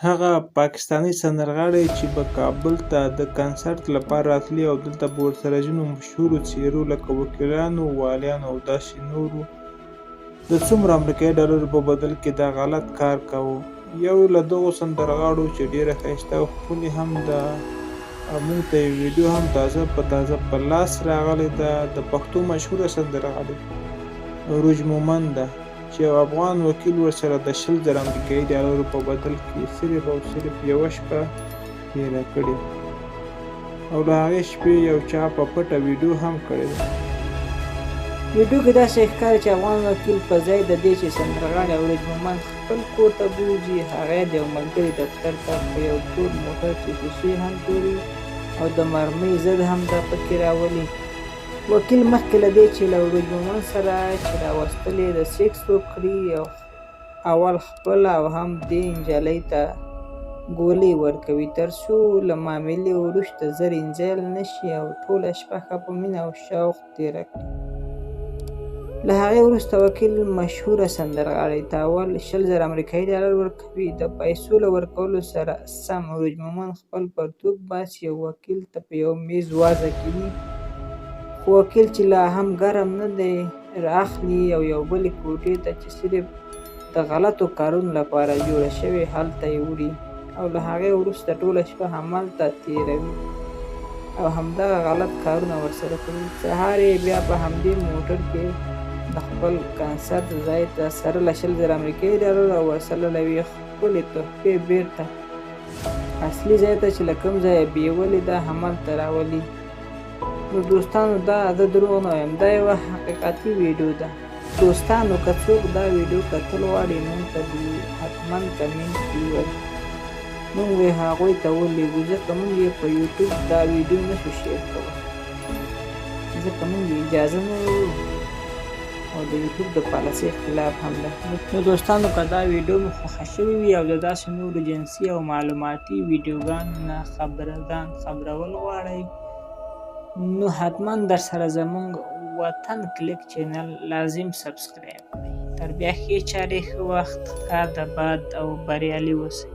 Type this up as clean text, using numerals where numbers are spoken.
هغه پاکستاني سندرغاړی چې به کابل ته د کنسرت لپاره راتلي او دلته به ورسره ځینو مشهورو څېرو لکه وکیلانو، والیانو او داسې نورو د څومره امریکایي ډالرو په بدل کې دا غلط کار کاوه. یو له دغو سندرغاړو چې ډېره ښایسته او ښکلې هم ده، موږ ته یې ویډیو هم تازه په لاس راغلی ده. د پښتو مشهوره سندرغاړې روج مومند ده چې یو افغان وکیل ورسره د 20,000 امریکایي ډالرو په بدل کې صرف او صرف یوه شپه تېره کړې، او له هغې شپې یو چا په پټه ویډیو هم کړې ده. ویډیو کې داسې ښکاري چې افغان وکیل په ځای د دې چې سندرغاړی روج مومند خپل کور ته بوځي، هغه د یو ملګري دفتر ته په یو تور موټر کې ښیښې هم توري او د مرمۍ ضد هم دا پکې راولي. وکیل مخکې له دې چې له روج مومند سره چې راوستلې د سیکس وکړي، اول خپل او هم دې نجلۍ ته ګولۍ ورکوي تر څو له معاملې وروسته زر انزایل نه شي او ټوله شپه ښه په مینه او شوق تېره کړي. له هغې وروسته وکیل مشهوره سندرغاړې ته اول 20,000 امریکایي ډالر ورکوي. د پیسو له ورکولو سره سم روج مومند خپل پرتوګ باسي او وکیل ته په یو میز وضع کوي، خو وکیل چې لا هم ګرم نه دی رااخلي او یو بلې کوټې ته چې صرف د غلطو کارونو لپاره جوړه شوې هلته یې وړي او له هغې وروسته ټوله شپه همالته تېروي او همدغه غلط کارونه ورسره کوي. سهار یې بیا په همدې موټر کې د خپل کنسرت ځای ته سره له 20,000 امریکایي ډالرو او ورسره له یوې ښکلې تحفې بېرته اصلي ځای ته چې له کوم ځایه بیولې ده همالته راولي. نو دوستانو دا زه دروغ نه وایم، دا یوه حقیقتي ویډیو ده. دوستانو که څوک دا ویډیو کتل غواړي موږ ته دې حتما کمنټ کې ووایي، موږ به هغوی ته ولېږو، ځکه موږ یې په یوټیوب دا ویډیو نشو شیر کولی، ځکه موږ اجازه نه لرو او د یوټیوب د پالیسۍ خلاف هم ده. نو دوستانو که دا ویډیو مو خوښه شوې وي او د داسې نورو جنسي او معلوماتي ویډیوګانو نه خبرول غواړئ، نو حتما در سره زموږ وطن کلیک چینل لازم سبسکرایب کړئ. تر بیا ښې چارې، ښه وخت، ښاد، آباد او بریالي اوسئ.